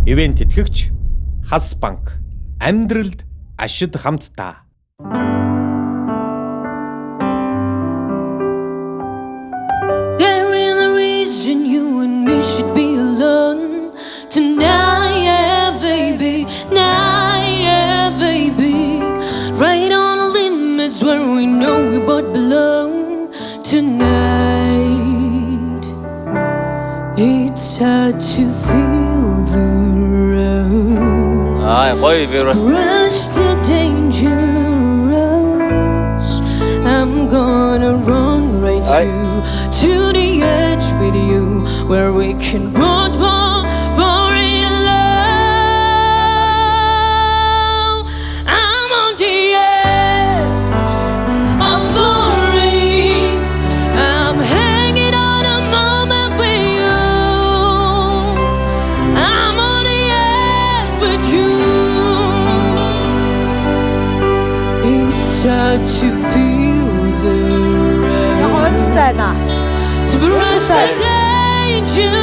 Ивент тэтгэгч Хас банк. Амьдралд ашид хамтдаа. There ain't a reason you and me should be alone tonight, yeah, baby. Nah, yeah, baby. Right on the limits where we know we both belong tonight. It's hard to feel the road. 거의 배웠어. Rush to dangerous. I'm gonna run right to the edge with you, where we can both fall for in love. I'm on the edge of the reef. I'm hanging on a moment with you. I'm on the edge with you. It's hard to feel the rush, to brush the danger